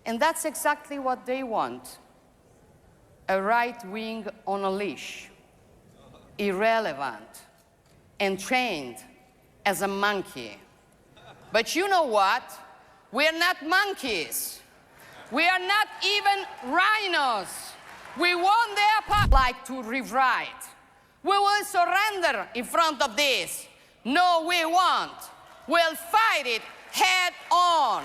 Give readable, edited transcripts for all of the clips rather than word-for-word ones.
And that's exactly what they want. A right wing on a leash, irrelevant, and trained as a monkey. But you know what? We're not monkeys. We are not even rhinos. We want their power like to rewrite. We will surrender in front of this. No, we won't. We'll fight it head on.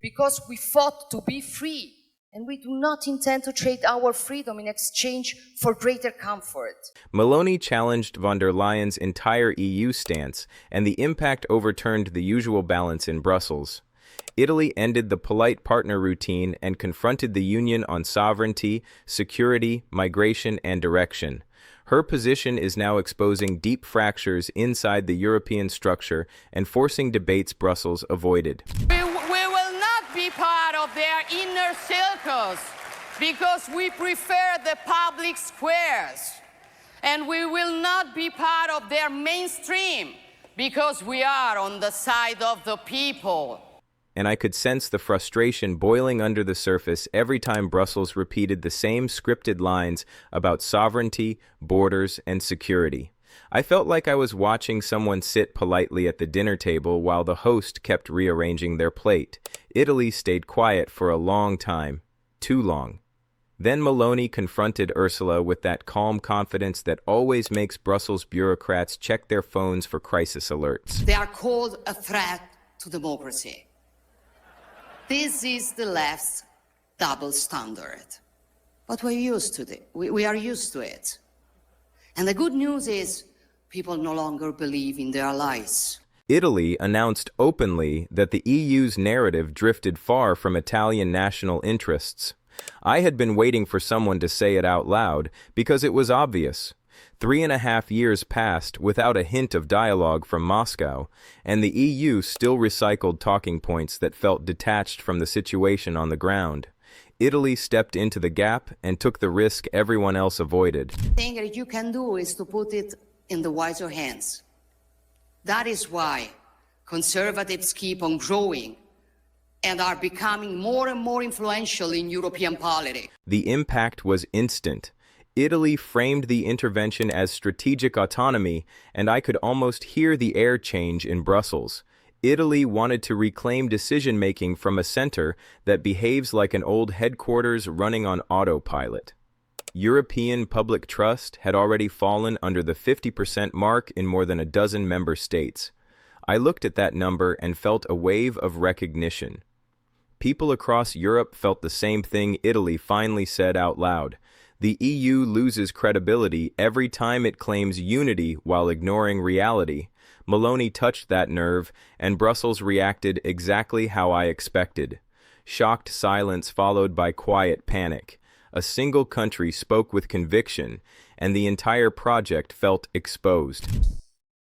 Because we fought to be free, and we do not intend to trade our freedom in exchange for greater comfort. Meloni challenged von der Leyen's entire EU stance, and the impact overturned the usual balance in Brussels. Italy ended the polite partner routine and confronted the Union on sovereignty, security, migration, and direction. Her position is now exposing deep fractures inside the European structure and forcing debates Brussels avoided. Be part of their inner circles because we prefer the public squares, and we will not be part of their mainstream because we are on the side of the people. And I could sense the frustration boiling under the surface every time Brussels repeated the same scripted lines about sovereignty, borders, and security. I felt like I was watching someone sit politely at the dinner table while the host kept rearranging their plate. Italy stayed quiet for a long time, too long. Then Meloni confronted Ursula with that calm confidence that always makes Brussels bureaucrats check their phones for crisis alerts. They are called a threat to democracy. This is the left's double standard. But we're used to it. We are used to it. And the good news is people no longer believe in their lies. Italy announced openly that the EU's narrative drifted far from Italian national interests. I had been waiting for someone to say it out loud because it was obvious. 3.5 years passed without a hint of dialogue from Moscow, and the EU still recycled talking points that felt detached from the situation on the ground. Italy stepped into the gap and took the risk everyone else avoided. The thing that you can do is to put it in the wiser hands. That is why conservatives keep on growing and are becoming more and more influential in European politics. The impact was instant. Italy framed the intervention as strategic autonomy, and I could almost hear the air change in Brussels. Italy wanted to reclaim decision-making from a center that behaves like an old headquarters running on autopilot. European public trust had already fallen under the 50% mark in more than a dozen member states. I looked at that number and felt a wave of recognition. People across Europe felt the same thing Italy finally said out loud. The EU loses credibility every time it claims unity while ignoring reality. Meloni touched that nerve, and Brussels reacted exactly how I expected. Shocked silence followed by quiet panic. A single country spoke with conviction, and the entire project felt exposed.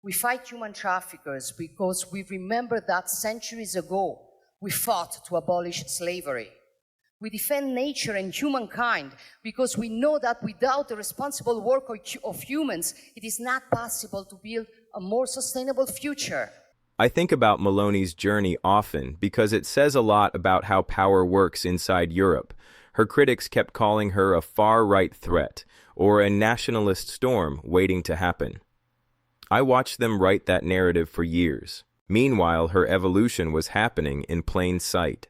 We fight human traffickers because we remember that centuries ago we fought to abolish slavery. We defend nature and humankind because we know that without the responsible work of humans, it is not possible to build a more sustainable future. I think about Meloni's journey often because it says a lot about how power works inside Europe. Her critics kept calling her a far-right threat or a nationalist storm waiting to happen. I watched them write that narrative for years. Meanwhile, her evolution was happening in plain sight.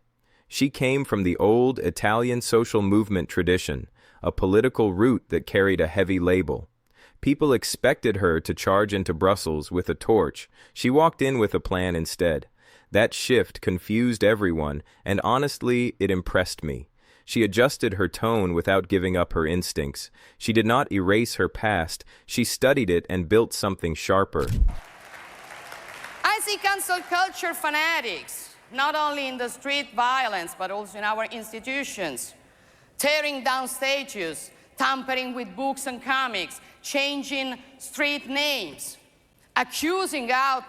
She came from the old Italian social movement tradition, a political route that carried a heavy label. People expected her to charge into Brussels with a torch. She walked in with a plan instead. That shift confused everyone, and honestly, it impressed me. She adjusted her tone without giving up her instincts. She did not erase her past. She studied it and built something sharper. I see cancel culture fanatics, not only in the street violence, but also in our institutions, tearing down statues, tampering with books and comics, changing street names, accusing of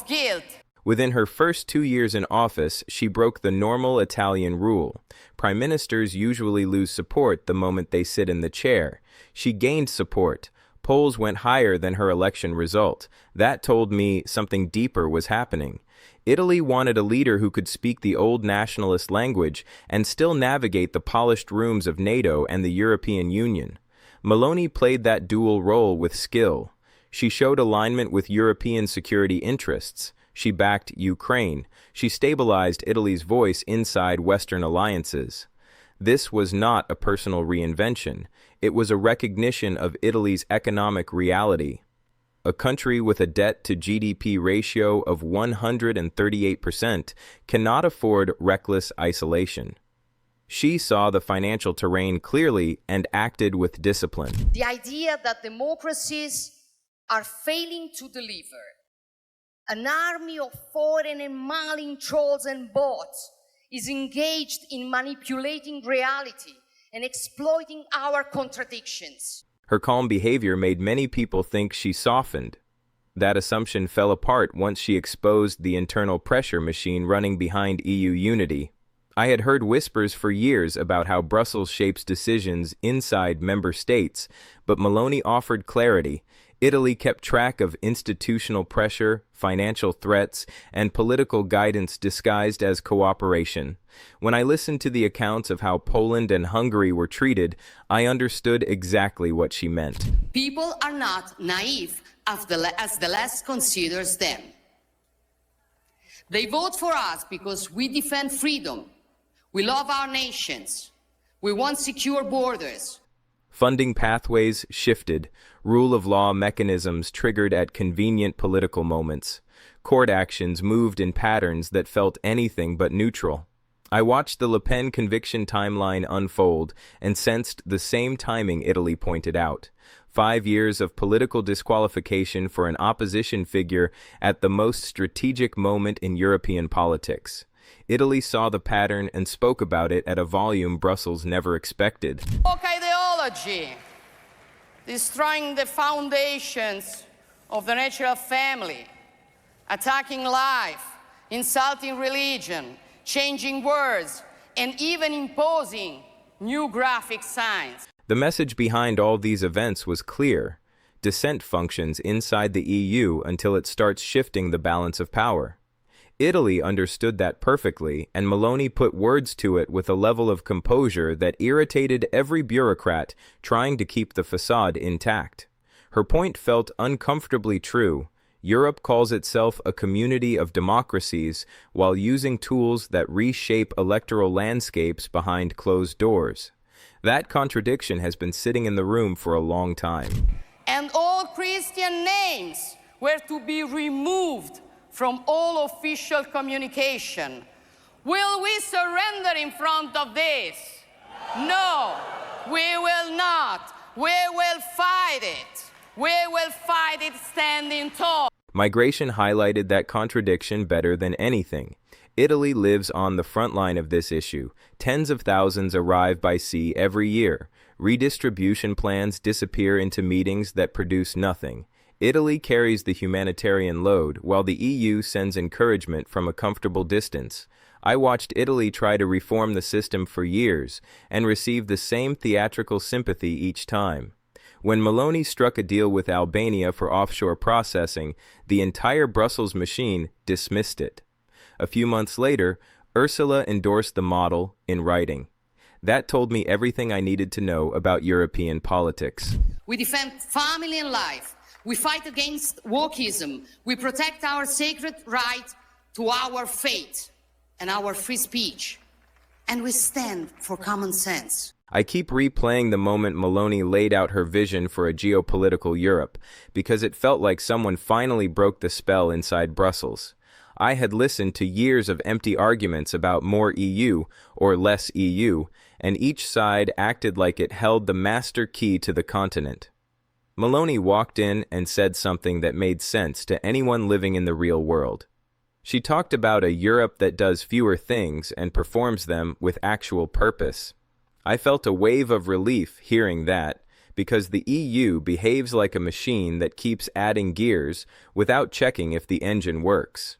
guilt. Within her first 2 years in office, she broke the normal Italian rule. Prime ministers usually lose support the moment they sit in the chair. She gained support. Polls went higher than her election result. That told me something deeper was happening. Italy wanted a leader who could speak the old nationalist language and still navigate the polished rooms of NATO and the European Union. Meloni played that dual role with skill. She showed alignment with European security interests. She backed Ukraine. She stabilized Italy's voice inside Western alliances. This was not a personal reinvention. It was a recognition of Italy's economic reality. A country with a debt-to-GDP ratio of 138% cannot afford reckless isolation. She saw the financial terrain clearly and acted with discipline. The idea that democracies are failing to deliver. An army of foreign and malign trolls and bots is engaged in manipulating reality and exploiting our contradictions. Her calm behavior made many people think she softened. That assumption fell apart once she exposed the internal pressure machine running behind EU unity. I had heard whispers for years about how Brussels shapes decisions inside member states, but Meloni offered clarity. Italy kept track of institutional pressure, financial threats, and political guidance disguised as cooperation. When I listened to the accounts of how Poland and Hungary were treated, I understood exactly what she meant. People are not naive as the left considers them. They vote for us because we defend freedom. We love our nations. We want secure borders. Funding pathways shifted, rule of law mechanisms triggered at convenient political moments. Court actions moved in patterns that felt anything but neutral. I watched the Le Pen conviction timeline unfold and sensed the same timing Italy pointed out. 5 years of political disqualification for an opposition figure at the most strategic moment in European politics. Italy saw the pattern and spoke about it at a volume Brussels never expected. Ideology, destroying the foundations of the natural family, attacking life, insulting religion, changing words, and even imposing new graphic signs. The message behind all these events was clear. Dissent functions inside the EU until it starts shifting the balance of power. Italy understood that perfectly, and Meloni put words to it with a level of composure that irritated every bureaucrat trying to keep the facade intact. Her point felt uncomfortably true. Europe calls itself a community of democracies while using tools that reshape electoral landscapes behind closed doors. That contradiction has been sitting in the room for a long time. And all Christian names were to be removed from all official communication. Will we surrender in front of this? No, we will not. We will fight it. We will fight it standing tall. Migration highlighted that contradiction better than anything. Italy lives on the front line of this issue. Tens of thousands arrive by sea every year. Redistribution plans disappear into meetings that produce nothing. Italy carries the humanitarian load, while the EU sends encouragement from a comfortable distance. I watched Italy try to reform the system for years and receive the same theatrical sympathy each time. When Meloni struck a deal with Albania for offshore processing, the entire Brussels machine dismissed it. A few months later, Ursula endorsed the model in writing. That told me everything I needed to know about European politics. We defend family and life. We fight against wokeism. We protect our sacred right to our faith and our free speech. And we stand for common sense. I keep replaying the moment Meloni laid out her vision for a geopolitical Europe, because it felt like someone finally broke the spell inside Brussels. I had listened to years of empty arguments about more EU or less EU, and each side acted like it held the master key to the continent. Meloni walked in and said something that made sense to anyone living in the real world. She talked about a Europe that does fewer things and performs them with actual purpose. I felt a wave of relief hearing that, because the EU behaves like a machine that keeps adding gears without checking if the engine works.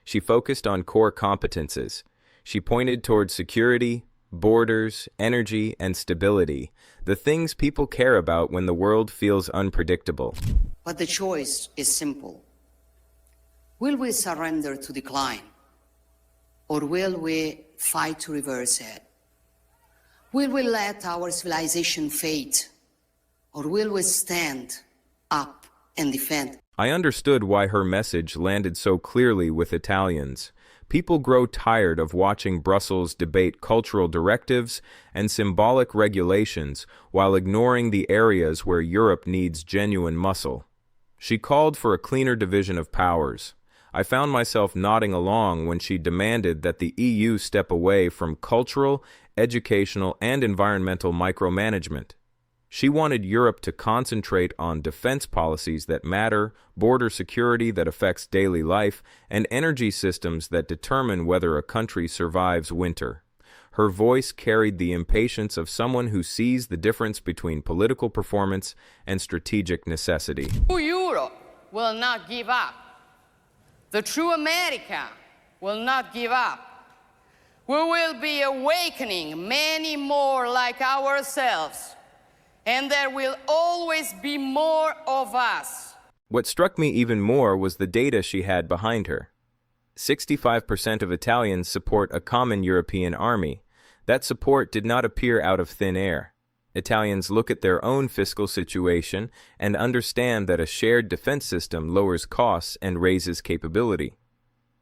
She focused on core competences. She pointed toward security, borders, energy, and stability, the things people care about when the world feels unpredictable. But the choice is simple. Will we surrender to decline? Or will we fight to reverse it? Will we let our civilization fade? Or will we stand up and defend? I understood why her message landed so clearly with Italians. People grow tired of watching Brussels debate cultural directives and symbolic regulations while ignoring the areas where Europe needs genuine muscle. She called for a cleaner division of powers. I found myself nodding along when she demanded that the EU step away from cultural, educational, and environmental micromanagement. She wanted Europe to concentrate on defense policies that matter, border security that affects daily life, and energy systems that determine whether a country survives winter. Her voice carried the impatience of someone who sees the difference between political performance and strategic necessity. Europe will not give up. The true America will not give up. We will be awakening many more like ourselves. And there will always be more of us. What struck me even more was the data she had behind her. 65% of Italians support a common European army. That support did not appear out of thin air. Italians look at their own fiscal situation and understand that a shared defense system lowers costs and raises capability.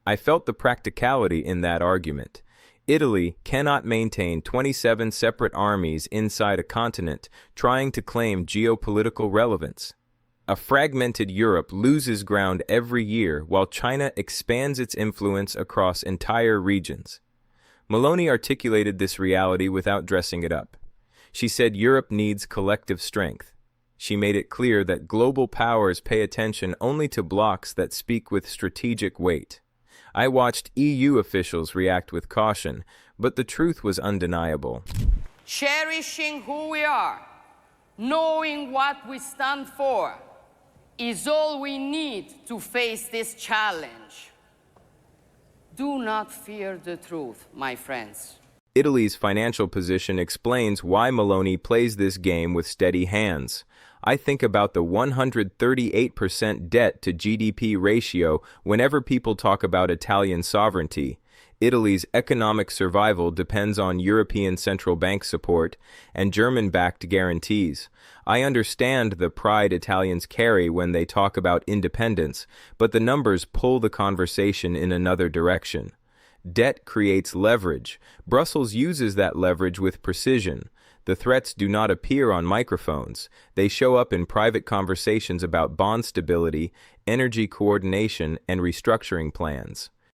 I felt the practicality in that argument. Italy cannot maintain 27 separate armies inside a continent trying to claim geopolitical relevance. A fragmented Europe loses ground every year while China expands its influence across entire regions. Meloni articulated this reality without dressing it up. She said Europe needs collective strength. She made it clear that global powers pay attention only to blocs that speak with strategic weight. I watched EU officials react with caution, but the truth was undeniable. Cherishing who we are, knowing what we stand for, is all we need to face this challenge. Do not fear the truth, my friends. Italy's financial position explains why Meloni plays this game with steady hands. I think about the 138% debt to GDP ratio whenever people talk about Italian sovereignty. Italy's economic survival depends on European Central Bank support and German-backed guarantees. I understand the pride Italians carry when they talk about independence, but the numbers pull the conversation in another direction. Debt creates leverage. Brussels uses that leverage with precision. The threats do not appear on microphones. They show up in private conversations about bond stability, energy coordination, and restructuring plans.